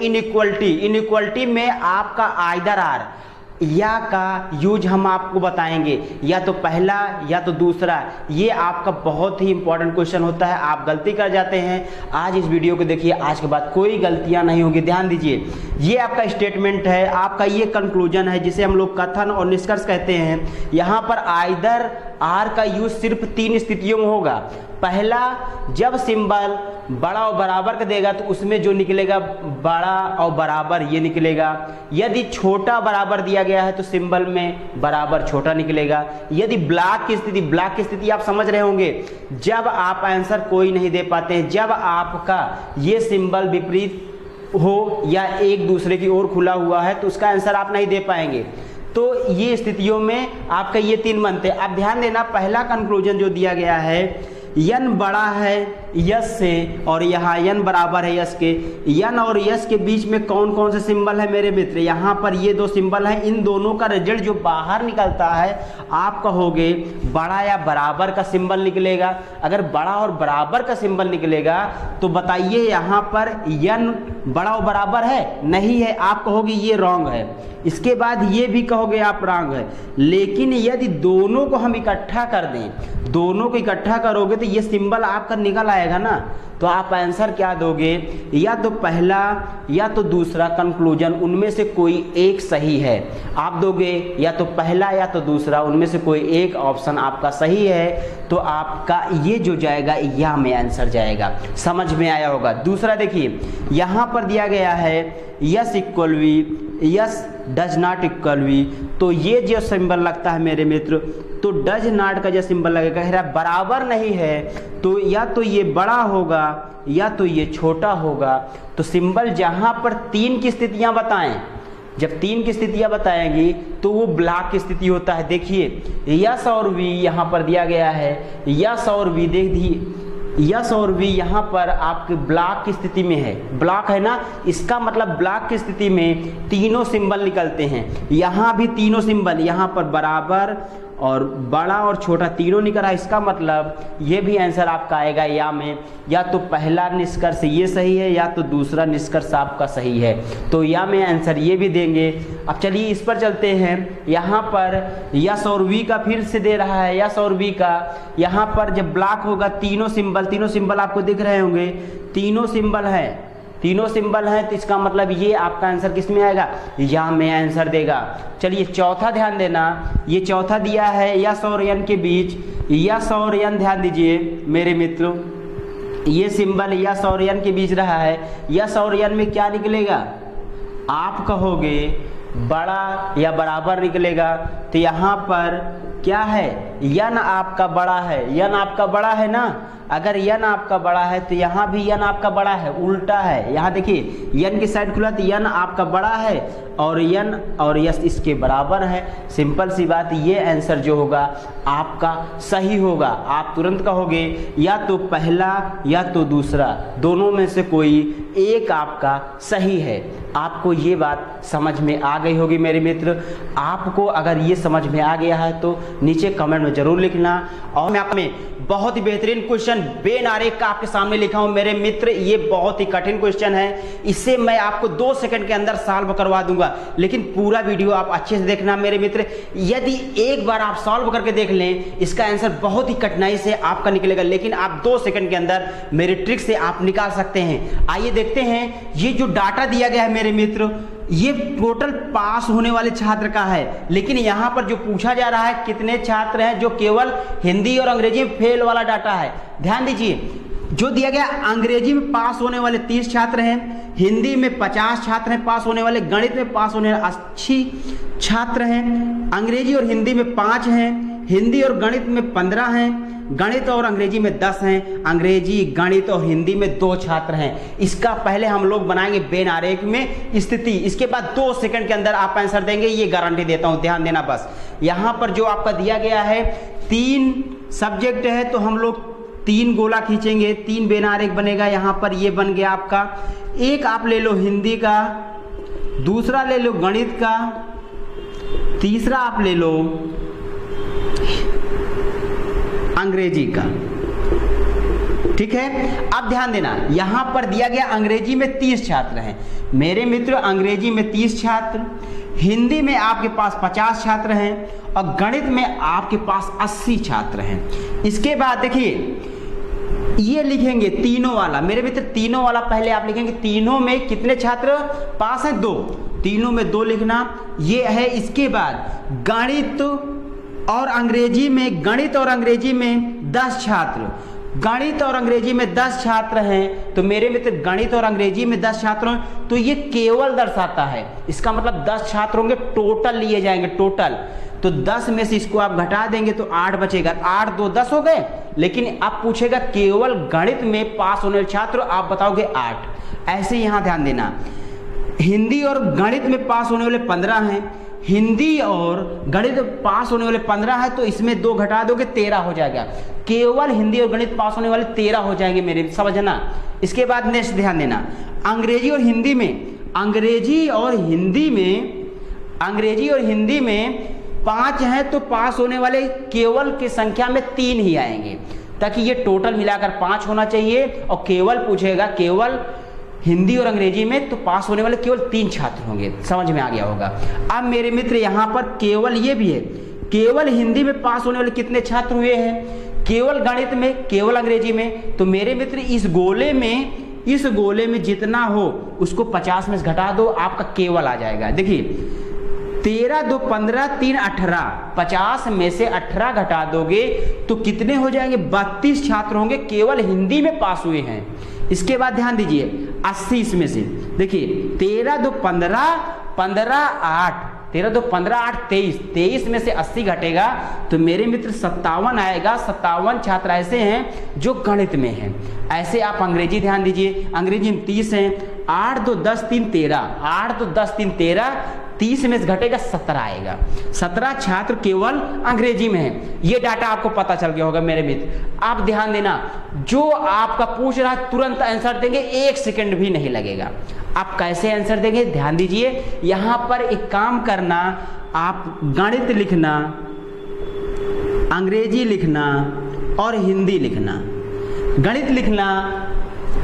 Inequality, inequality में आपका either are या का यूज हम आपको बताएंगे, या तो पहला या तो दूसरा। ये आपका बहुत ही इंपॉर्टेंट क्वेश्चन होता है, आप गलती कर जाते हैं। आज इस वीडियो को देखिए, आज के बाद कोई गलतियां नहीं होगी, ध्यान दीजिए। ये आपका स्टेटमेंट है, आपका ये कंक्लूजन है जिसे हम लोग कथन और निष्कर्ष कहते हैं। यहाँ पर आइदर आर का यूज सिर्फ 3 स्थितियों में होगा। पहला, जब सिंबल बड़ा और बराबर का देगा तो उसमें जो निकलेगा बड़ा और बराबर ये निकलेगा। यदि छोटा बराबर दिया गया है तो सिंबल में बराबर छोटा निकलेगा। यदि ब्लॉक की स्थिति, ब्लॉक की स्थिति आप समझ रहे होंगे, जब आप आंसर कोई नहीं दे पाते हैं, जब आपका ये सिंबल विपरीत हो या एक दूसरे की ओर खुला हुआ है तो उसका आंसर आप नहीं दे पाएंगे। तो ये स्थितियों में आपका ये 3 बनते हैं। अब ध्यान देना, पहला कंक्लूजन जो दिया गया है, यन बड़ा है यस से और यहाँ यन बराबर है यस के। यन और यस के बीच में कौन कौन से सिंबल है मेरे मित्र? यहाँ पर ये 2 सिंबल हैं। इन दोनों का रिजल्ट जो बाहर निकलता है आप कहोगे बड़ा या बराबर का सिंबल निकलेगा। अगर बड़ा और बराबर का सिंबल निकलेगा तो बताइए यहाँ पर यन बड़ा और बराबर है? नहीं है, आप कहोगे ये रॉन्ग है। इसके बाद ये भी कहोगे आप रॉन्ग है। लेकिन यदि दोनों को हम इकट्ठा कर दें, दोनों को इकट्ठा करोगे तो ये सिंबल आपका निकल आएगा ना। तो आप आंसर क्या दोगे? या तो पहला या तो दूसरा कंक्लूजन, उनमें से कोई एक सही है। आप दोगे या तो पहला या तो दूसरा, उनमें से कोई एक ऑप्शन आपका सही है। तो आपका ये जो जाएगा या में आंसर जाएगा। समझ में आया होगा। दूसरा देखिए, यहाँ पर दिया गया है S equal V, S does not equal V. तो ये जो सिंबल लगता है मेरे मित्र, तो डज नॉट का जो सिंबल लगेगा, कह रहा बराबर नहीं है तो या तो ये बड़ा होगा या तो ये छोटा होगा। तो सिंबल जहां पर 3 की स्थितियां बताएं, जब 3 की स्थितियां बताएंगी तो वो ब्लॉक की स्थिति होता है। देखिए यस और वी यहाँ पर दिया गया है, यस और वी देखिए, यस और वी यहाँ पर आपके ब्लॉक की स्थिति में है। ब्लॉक है ना, इसका मतलब ब्लॉक की स्थिति में तीनों सिंबल निकलते हैं। यहाँ भी तीनों सिंबल, यहाँ पर बराबर और बड़ा और छोटा तीनों निकल रहा है। इसका मतलब ये भी आंसर आपका आएगा या में। या तो पहला निष्कर्ष ये सही है या तो दूसरा निष्कर्ष आपका सही है। तो या में आंसर ये भी देंगे। अब चलिए इस पर चलते हैं। यहाँ पर यस और वी का फिर से दे रहा है, यस और वी का। यहाँ पर जब ब्लॉक होगा तीनों सिंबल आपको दिख रहे होंगे, तीनों सिंबल हैं, तीनों सिंबल हैं। तो इसका मतलब ये आपका आंसर किस में आएगा? या में आंसर देगा। चलिए चौथा ध्यान देना, ये चौथा दिया है यस और यन के बीच, यस और यन ध्यान दीजिए मेरे मित्रों, ये सिंबल यस और यन के बीच रहा है। यस और यन में क्या निकलेगा? आप कहोगे बड़ा या बराबर निकलेगा। तो यहाँ पर क्या है? यन आपका बड़ा है, यन आपका बड़ा है ना। अगर यन आपका बड़ा है तो यहाँ भी यन आपका बड़ा है, उल्टा है। यहाँ देखिए यन की साइड खुला तो यन आपका बड़ा है और यन और यस इसके बराबर है। सिंपल सी बात, ये आंसर जो होगा आपका सही होगा। आप तुरंत कहोगे या तो पहला या तो दूसरा, दोनों में से कोई एक आपका सही है। आपको ये बात समझ में आ गई होगी मेरे मित्र। आपको अगर ये समझ में आ गया है तो नीचे कमेंट में जरूर लिखना। और मैं आपमें बहुत ही बेहतरीन क्वेश्चन बेन आरेख का आपके सामने लिखा हूं मेरे मित्र। ये बहुत ही कठिन क्वेश्चन है, इसे मैं आपको 2 सेकंड के अंदर सॉल्व करवा दूंगा। लेकिन पूरा वीडियो आप अच्छे से देखना मेरे मित्र। यदि एक बार आप सॉल्व करके देख लें, इसका आंसर बहुत ही कठिनाई से आपका निकलेगा, लेकिन आप 2 सेकंड के अंदर मेरे ट्रिक से आप निकाल सकते हैं। आइए देखते हैं। ये जो डाटा दिया गया है मेरे मित्र, ये टोटल पास होने वाले छात्र का है। लेकिन यहाँ पर जो पूछा जा रहा है कितने छात्र हैं जो केवल हिंदी और अंग्रेजी में फेल वाला डाटा है। ध्यान दीजिए, जो दिया गया अंग्रेजी में पास होने वाले 30 छात्र हैं, हिंदी में 50 छात्र हैं पास होने वाले, गणित में पास होने वाले 80 छात्र हैं, अंग्रेजी और हिंदी में 5 हैं, हिंदी और गणित में 15 हैं, गणित और अंग्रेजी में 10 हैं, अंग्रेजी गणित और हिंदी में 2 छात्र हैं। इसका पहले हम लोग बनाएंगे बेन आरेख में स्थिति, इसके बाद 2 सेकंड के अंदर आप आंसर देंगे, ये गारंटी देता हूं। ध्यान देना बस। यहाँ पर जो आपका दिया गया है 3 सब्जेक्ट है तो हम लोग 3 गोला खींचेंगे, 3 बेन आरेख बनेगा। यहाँ पर ये बन गया आपका। एक आप ले लो हिंदी का, दूसरा ले लो गणित का, तीसरा आप ले लो अंग्रेजी का। ठीक है। अब ध्यान देना, यहां पर दिया गया अंग्रेजी में 30 छात्र हैं मेरे मित्र, अंग्रेजी में 30 छात्र, हिंदी में आपके पास 50 छात्र हैं और गणित में आपके पास 80 छात्र हैं। इसके बाद देखिए ये लिखेंगे तीनों वाला मेरे मित्र, तीनों वाला पहले आप लिखेंगे, तीनों में कितने छात्र पास हैं? 2, तीनों में 2 लिखना, ये है। इसके बाद गणित और अंग्रेजी में, गणित और अंग्रेजी में 10 छात्र, गणित और अंग्रेजी में 10 छात्र हैं, तो मेरे मित्र गणित और अंग्रेजी में 10 छात्र हैं, तो ये केवल दर्शाता है, इसका मतलब 10 छात्र होंगे, टोटल लिए जाएंगे, टोटल। तो 10 में से इसको आप घटा देंगे तो 8 बचेगा, 8 2 10 हो गए। लेकिन अब पूछेगा केवल गणित में पास होने वाले छात्र, आप बताओगे 8। ऐसे यहां ध्यान देना, हिंदी और गणित में पास होने वाले 15 हैं, हिंदी और गणित पास होने वाले 15 है, तो इसमें 2 घटा दोगे 13 हो जाएगा। केवल हिंदी और गणित पास होने वाले 13 हो जाएंगे मेरे, समझना। इसके बाद नेक्स्ट ध्यान देना, अंग्रेजी और हिंदी में, अंग्रेजी और हिंदी में 5 हैं, तो पास होने वाले केवल की संख्या में 3 ही आएंगे, ताकि ये टोटल मिलाकर 5 होना चाहिए। और केवल पूछेगा, केवल हिंदी और अंग्रेजी में तो पास होने वाले केवल 3 छात्र होंगे, समझ में आ गया होगा। अब मेरे मित्र यहाँ पर केवल ये भी है, केवल हिंदी में पास होने वाले कितने छात्र हुए हैं, केवल गणित में, केवल अंग्रेजी में, तो मेरे मित्र इस गोले में जितना हो उसको 50 में से घटा दो, आपका केवल आ जाएगा। देखिए 13 2 15 3 18, 50 में से 18 घटा दोगे तो कितने हो जाएंगे? 32 छात्र होंगे केवल हिंदी में पास हुए हैं। इसके बाद ध्यान दीजिए 80 इसमें से, देखिए 13 2 15 15 8, 13 2 15 8 23, 23 में से 80 घटेगा तो मेरे मित्र 57 आएगा। 57 छात्र ऐसे हैं जो गणित में हैं। ऐसे आप अंग्रेजी ध्यान दीजिए, अंग्रेजी में 30 हैं, 8 2 10 3 13, 8 2 10 3 13, 30 में से घटेगा 17 आएगा। 17 छात्र केवल अंग्रेजी में है। ये डाटा आपको पता चल गया होगा मेरे मित्र। आप ध्यान देना, जो आपका पूछ रहा है तुरंत आंसर देंगे, 1 सेकंड भी नहीं लगेगा। आप कैसे आंसर देंगे ध्यान दीजिए, यहां पर एक काम करना, आप गणित लिखना, अंग्रेजी लिखना और हिंदी लिखना, गणित लिखना,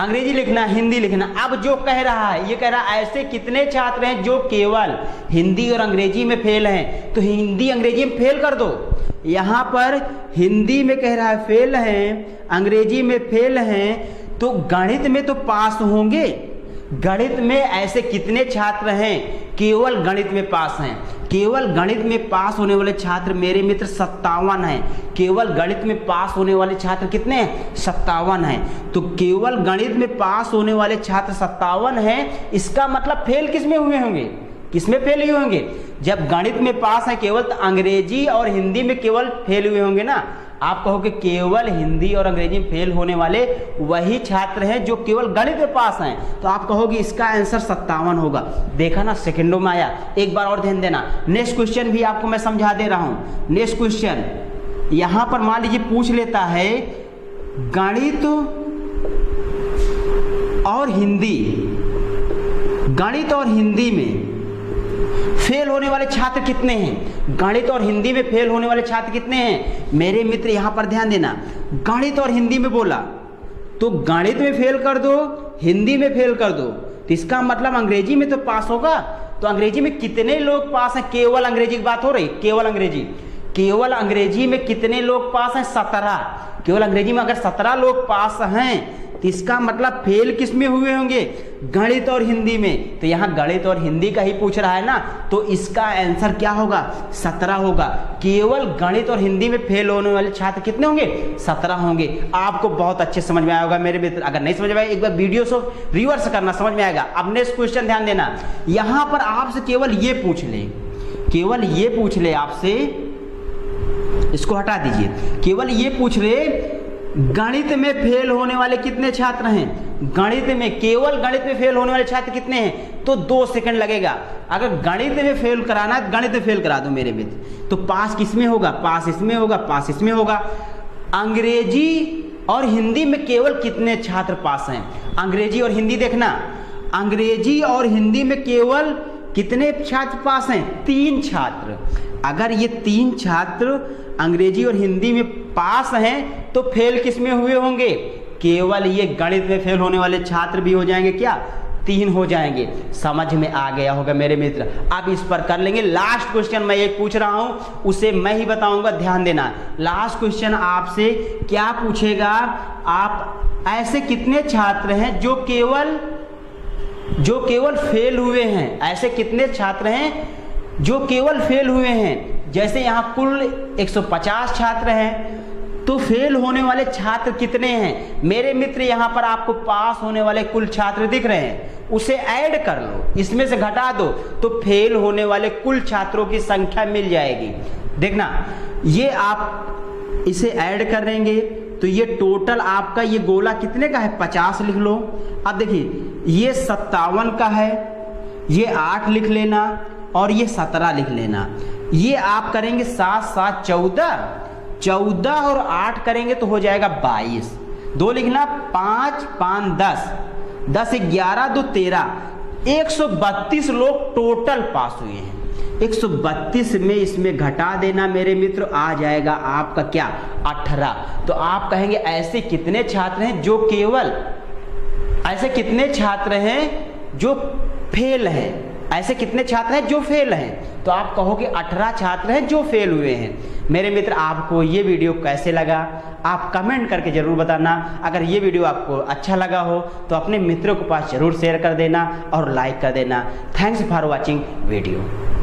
अंग्रेजी लिखना, हिंदी लिखना। अब जो कह रहा है, ये कह रहा है ऐसे कितने छात्र हैं जो केवल हिंदी और अंग्रेजी में फेल हैं, तो हिंदी अंग्रेजी में फेल कर दो। यहां पर हिंदी में कह रहा है फेल हैं, अंग्रेजी में फेल हैं, तो गणित में तो पास होंगे। गणित में ऐसे कितने छात्र हैं केवल गणित में पास हैं? केवल गणित में पास होने वाले छात्र मेरे मित्र 57 हैं। केवल गणित में पास होने वाले छात्र कितने हैं? 57 हैं। तो केवल गणित में पास होने वाले छात्र 57 हैं। इसका मतलब फेल किस में हुए होंगे? किसमें फेल हुए होंगे? जब गणित में पास है केवल, तो अंग्रेजी और हिंदी में केवल फेल हुए होंगे ना। आप कहोगे केवल हिंदी और अंग्रेजी में फेल होने वाले वही छात्र हैं जो केवल गणित में पास हैं, तो आप कहोगे इसका आंसर 57 होगा। देखा ना, सेकंडों में आया। एक बार और ध्यान देना, नेक्स्ट क्वेश्चन भी आपको मैं समझा दे रहा हूं। नेक्स्ट क्वेश्चन यहां पर मान लीजिए पूछ लेता है गणित और हिंदी, गणित और हिंदी में फेल होने वाले छात्र कितने हैं? गणित और हिंदी में फेल होने वाले छात्र कितने हैं मेरे मित्र? यहां पर ध्यान देना, गणित और हिंदी में बोला तो गणित में फेल कर दो, हिंदी में फेल कर दो, तो इसका मतलब अंग्रेजी में तो पास होगा। तो अंग्रेजी में कितने लोग पास हैं? केवल अंग्रेजी की बात हो रही, केवल अंग्रेजी। केवल अंग्रेजी में कितने लोग पास हैं? 17। केवल अंग्रेजी में अगर 17 लोग पास हैं तो इसका मतलब फेल किस में हुए होंगे? गणित और हिंदी में। तो यहाँ गणित और हिंदी का ही पूछ रहा है ना, तो इसका आंसर क्या होगा? 17 होगा। केवल गणित और हिंदी में फेल होने वाले छात्र कितने होंगे? 17 होंगे। आपको बहुत अच्छे समझ में आया होगा मेरे मित्र। अगर नहीं समझ में आया एक बार वीडियो से रिवर्स करना, समझ में आएगा। अब नेक्स्ट क्वेश्चन ध्यान देना, यहां पर आपसे केवल ये पूछ ले, केवल ये पूछ ले आपसे, इसको हटा दीजिए, केवल ये पूछ ले गणित में फेल होने वाले कितने छात्र हैं? गणित में, केवल गणित में फेल होने वाले छात्र कितने हैं? तो 2 सेकंड लगेगा। अगर गणित में फेल कराना है, गणित में फेल करा दो मेरे मित्र। तो पास किसमें होगा? पास इसमें होगा, पास इसमें होगा। अंग्रेजी और हिंदी में केवल कितने छात्र पास हैं? अंग्रेजी और हिंदी देखना, अंग्रेजी और हिंदी में केवल कितने छात्र पास हैं? 3 छात्र। अगर ये 3 छात्र अंग्रेजी और हिंदी में पास हैं तो फेल किस में हुए होंगे? केवल ये गणित में फेल होने वाले छात्र भी हो जाएंगे क्या, 3 हो जाएंगे। समझ में आ गया होगा मेरे मित्र। अब इस पर कर लेंगे लास्ट क्वेश्चन। मैं एक पूछ रहा हूं, उसे मैं ही बताऊंगा, ध्यान देना। लास्ट क्वेश्चन आपसे क्या पूछेगा, आप ऐसे कितने छात्र हैं जो केवल फेल हुए हैं, ऐसे कितने छात्र हैं जो केवल फेल हुए हैं। जैसे यहाँ कुल 150 छात्र हैं, तो फेल होने वाले छात्र कितने हैं मेरे मित्र। यहाँ पर आपको पास होने वाले कुल छात्र दिख रहे हैं, उसे ऐड कर लो, इसमें से घटा दो तो फेल होने वाले कुल छात्रों की संख्या मिल जाएगी। देखना, ये आप इसे ऐड कर देंगे तो ये टोटल आपका ये गोला कितने का है, 50 लिख लो। अब देखिए ये 57 का है, ये 8 लिख लेना और ये 17 लिख लेना। ये आप करेंगे 7 7 14 और 8 करेंगे तो हो जाएगा 22। 2 लिखना, 5 5 10 10 11 2 13, 132 लोग टोटल पास हुए हैं। 132 में इसमें घटा देना मेरे मित्र, आ जाएगा आपका क्या, 18। तो आप कहेंगे ऐसे कितने छात्र हैं जो केवल, ऐसे कितने छात्र हैं जो फेल हैं, ऐसे कितने छात्र हैं जो फेल हैं। तो आप कहोगे 18 छात्र हैं जो फेल हुए हैं। मेरे मित्र, आपको ये वीडियो कैसे लगा आप कमेंट करके जरूर बताना। अगर ये वीडियो आपको अच्छा लगा हो तो अपने मित्रों के पास जरूर शेयर कर देना और लाइक कर देना। Thanks for watching video.